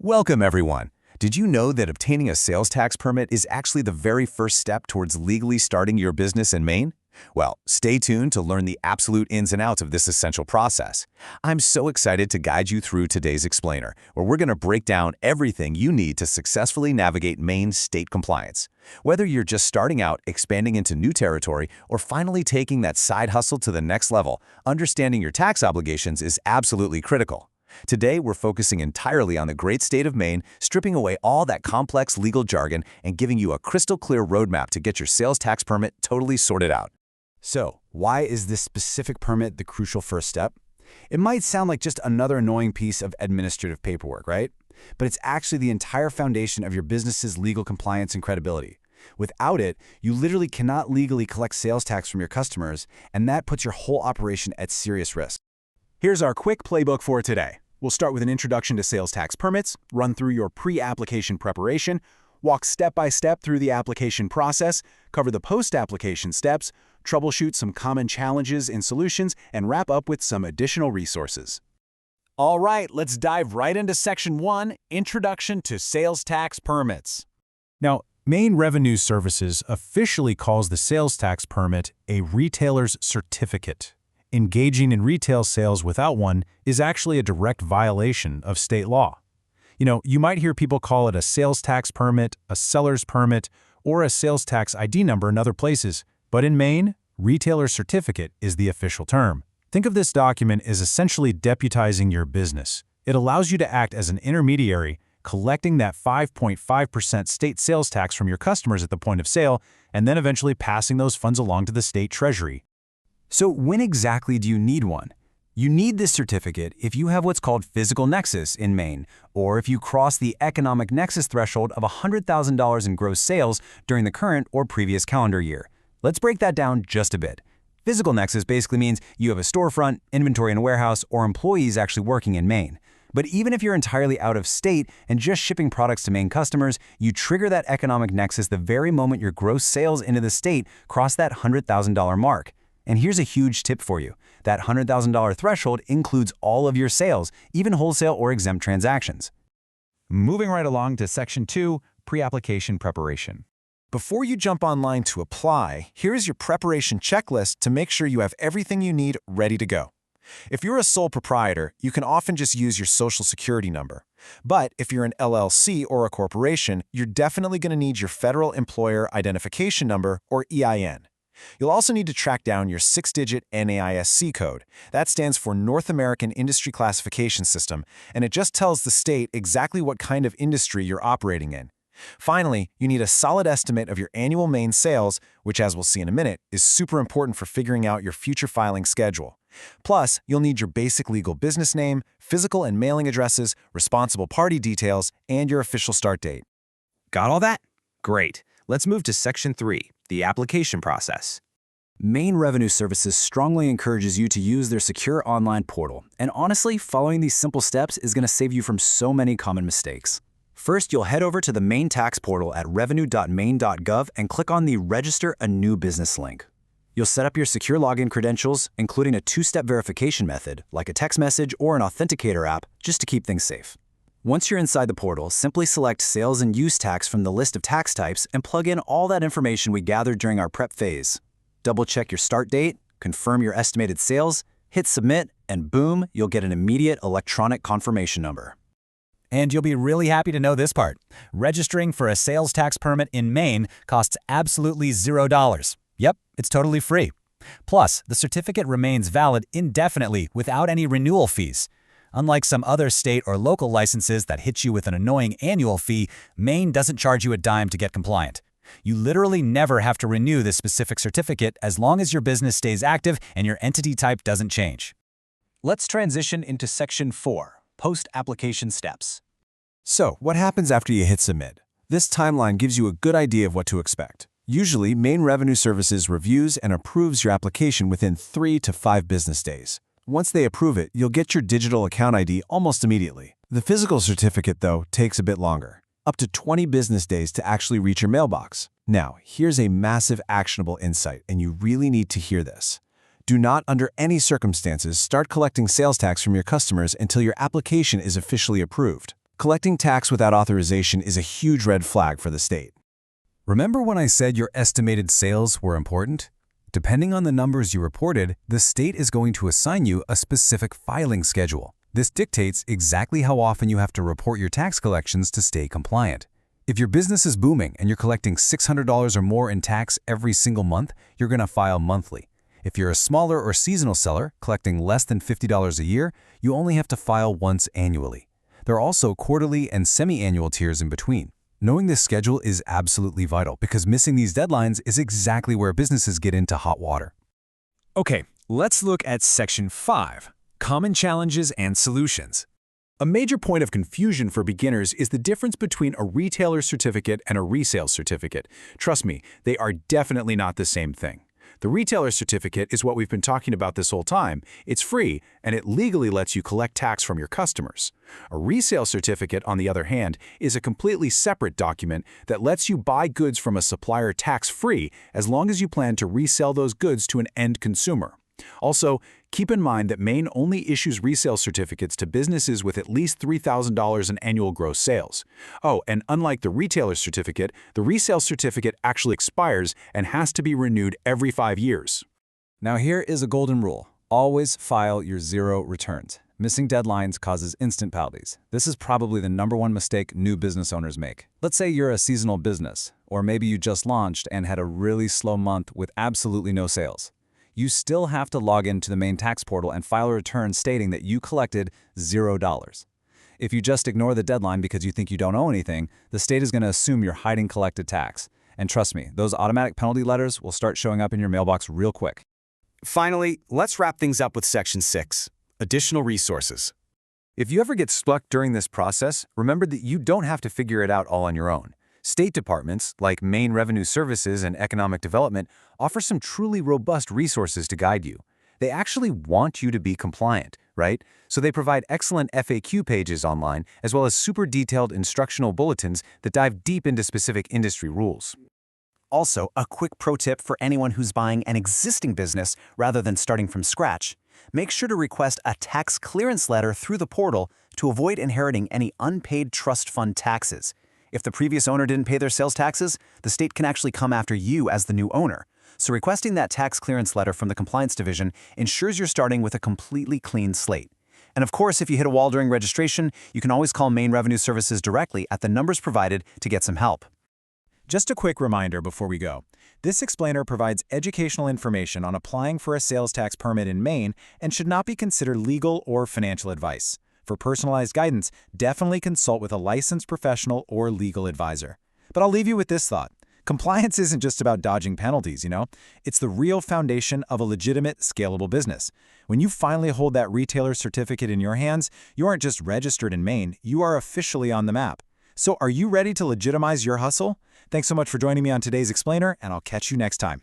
Welcome, everyone. Did you know that obtaining a sales tax permit is actually the very first step towards legally starting your business in Maine? Well, stay tuned to learn the absolute ins and outs of this essential process. I'm so excited to guide you through today's explainer, where we're going to break down everything you need to successfully navigate Maine's state compliance. Whether you're just starting out, expanding into new territory, or finally taking that side hustle to the next level, understanding your tax obligations is absolutely critical. Today, we're focusing entirely on the great state of Maine, stripping away all that complex legal jargon and giving you a crystal-clear roadmap to get your sales tax permit totally sorted out. So, why is this specific permit the crucial first step? It might sound like just another annoying piece of administrative paperwork, right? But it's actually the entire foundation of your business's legal compliance and credibility. Without it, you literally cannot legally collect sales tax from your customers, and that puts your whole operation at serious risk. Here's our quick playbook for today. We'll start with an introduction to sales tax permits, run through your pre-application preparation, walk step-by-step through the application process, cover the post-application steps, troubleshoot some common challenges and solutions, and wrap up with some additional resources. All right, let's dive right into Section 1, Introduction to Sales Tax Permits. Now, Maine Revenue Services officially calls the sales tax permit a retailer's certificate. Engaging in retail sales without one is actually a direct violation of state law. You might hear people call it a sales tax permit, a seller's permit, or a sales tax ID number in other places, but in Maine, retailer certificate is the official term. Think of this document as essentially deputizing your business. It allows you to act as an intermediary, collecting that 5.5% state sales tax from your customers at the point of sale, and then eventually passing those funds along to the state treasury. So when exactly do you need one? You need this certificate if you have what's called physical nexus in Maine, or if you cross the economic nexus threshold of $100,000 in gross sales during the current or previous calendar year. Let's break that down just a bit. Physical nexus basically means you have a storefront, inventory in a warehouse, or employees actually working in Maine. But even if you're entirely out of state and just shipping products to Maine customers, you trigger that economic nexus the very moment your gross sales into the state cross that $100,000 mark. And here's a huge tip for you. That $100,000 threshold includes all of your sales, even wholesale or exempt transactions. Moving right along to Section 2, Pre-application Preparation. Before you jump online to apply, here's your preparation checklist to make sure you have everything you need ready to go. If you're a sole proprietor, you can often just use your social security number. But if you're an LLC or a corporation, you're definitely going to need your Federal Employer Identification Number, or EIN. You'll also need to track down your 6-digit NAISC code. That stands for North American Industry Classification System, and it just tells the state exactly what kind of industry you're operating in. Finally, you need a solid estimate of your annual Maine sales, which, as we'll see in a minute, is super important for figuring out your future filing schedule. Plus, you'll need your basic legal business name, physical and mailing addresses, responsible party details, and your official start date. Got all that? Great. Let's move to Section 3, the application process. Maine Revenue Services strongly encourages you to use their secure online portal, and honestly, following these simple steps is going to save you from so many common mistakes. First, you'll head over to the Maine Tax Portal at revenue.maine.gov and click on the Register a New Business link. You'll set up your secure login credentials, including a 2-step verification method, like a text message or an authenticator app, just to keep things safe. Once you're inside the portal, simply select Sales and Use Tax from the list of tax types and plug in all that information we gathered during our prep phase. Double-check your start date, confirm your estimated sales, hit Submit, and boom, you'll get an immediate electronic confirmation number. And you'll be really happy to know this part. Registering for a sales tax permit in Maine costs absolutely $0. Yep, it's totally free. Plus, the certificate remains valid indefinitely without any renewal fees. Unlike some other state or local licenses that hit you with an annoying annual fee, Maine doesn't charge you a dime to get compliant. You literally never have to renew this specific certificate as long as your business stays active and your entity type doesn't change. Let's transition into Section 4, Post-Application Steps. So, what happens after you hit Submit? This timeline gives you a good idea of what to expect. Usually, Maine Revenue Services reviews and approves your application within 3 to 5 business days. Once they approve it, you'll get your digital account ID almost immediately. The physical certificate, though, takes a bit longer, up to 20 business days to actually reach your mailbox. Now, here's a massive actionable insight, and you really need to hear this. Do not, under any circumstances, start collecting sales tax from your customers until your application is officially approved. Collecting tax without authorization is a huge red flag for the state. Remember when I said your estimated sales were important? Depending on the numbers you reported, the state is going to assign you a specific filing schedule. This dictates exactly how often you have to report your tax collections to stay compliant. If your business is booming and you're collecting $600 or more in tax every single month, you're going to file monthly. If you're a smaller or seasonal seller collecting less than $50 a year, you only have to file once annually. There are also quarterly and semi-annual tiers in between. Knowing this schedule is absolutely vital because missing these deadlines is exactly where businesses get into hot water. Okay, let's look at Section 5, Common Challenges and Solutions. A major point of confusion for beginners is the difference between a retailer certificate and a resale certificate. Trust me, they are definitely not the same thing. The retailer certificate is what we've been talking about this whole time. It's free, and it legally lets you collect tax from your customers. A resale certificate, on the other hand, is a completely separate document that lets you buy goods from a supplier tax-free as long as you plan to resell those goods to an end consumer. Also, keep in mind that Maine only issues resale certificates to businesses with at least $3,000 in annual gross sales. Oh, and unlike the retailer certificate, the resale certificate actually expires and has to be renewed every 5 years. Now here is a golden rule. Always file your 0 returns. Missing deadlines causes instant penalties. This is probably the #1 mistake new business owners make. Let's say you're a seasonal business, or maybe you just launched and had a really slow month with absolutely no sales. You still have to log into the Maine tax portal and file a return stating that you collected $0. If you just ignore the deadline because you think you don't owe anything, the state is going to assume you're hiding collected tax. And trust me, those automatic penalty letters will start showing up in your mailbox real quick. Finally, let's wrap things up with Section 6, Additional Resources. If you ever get stuck during this process, remember that you don't have to figure it out all on your own. State departments, like Maine Revenue Services and Economic Development, offer some truly robust resources to guide you. They actually want you to be compliant, right? So they provide excellent FAQ pages online, as well as super detailed instructional bulletins that dive deep into specific industry rules. Also, a quick pro tip for anyone who's buying an existing business rather than starting from scratch. Make sure to request a tax clearance letter through the portal to avoid inheriting any unpaid trust fund taxes. If the previous owner didn't pay their sales taxes, the state can actually come after you as the new owner. So requesting that tax clearance letter from the Compliance Division ensures you're starting with a completely clean slate. And of course, if you hit a wall during registration, you can always call Maine Revenue Services directly at the numbers provided to get some help. Just a quick reminder before we go. This explainer provides educational information on applying for a sales tax permit in Maine and should not be considered legal or financial advice. For personalized guidance, definitely consult with a licensed professional or legal advisor. But I'll leave you with this thought. Compliance isn't just about dodging penalties, you know? It's the real foundation of a legitimate, scalable business. When you finally hold that retailer certificate in your hands, you aren't just registered in Maine, you are officially on the map. So are you ready to legitimize your hustle? Thanks so much for joining me on today's explainer, and I'll catch you next time.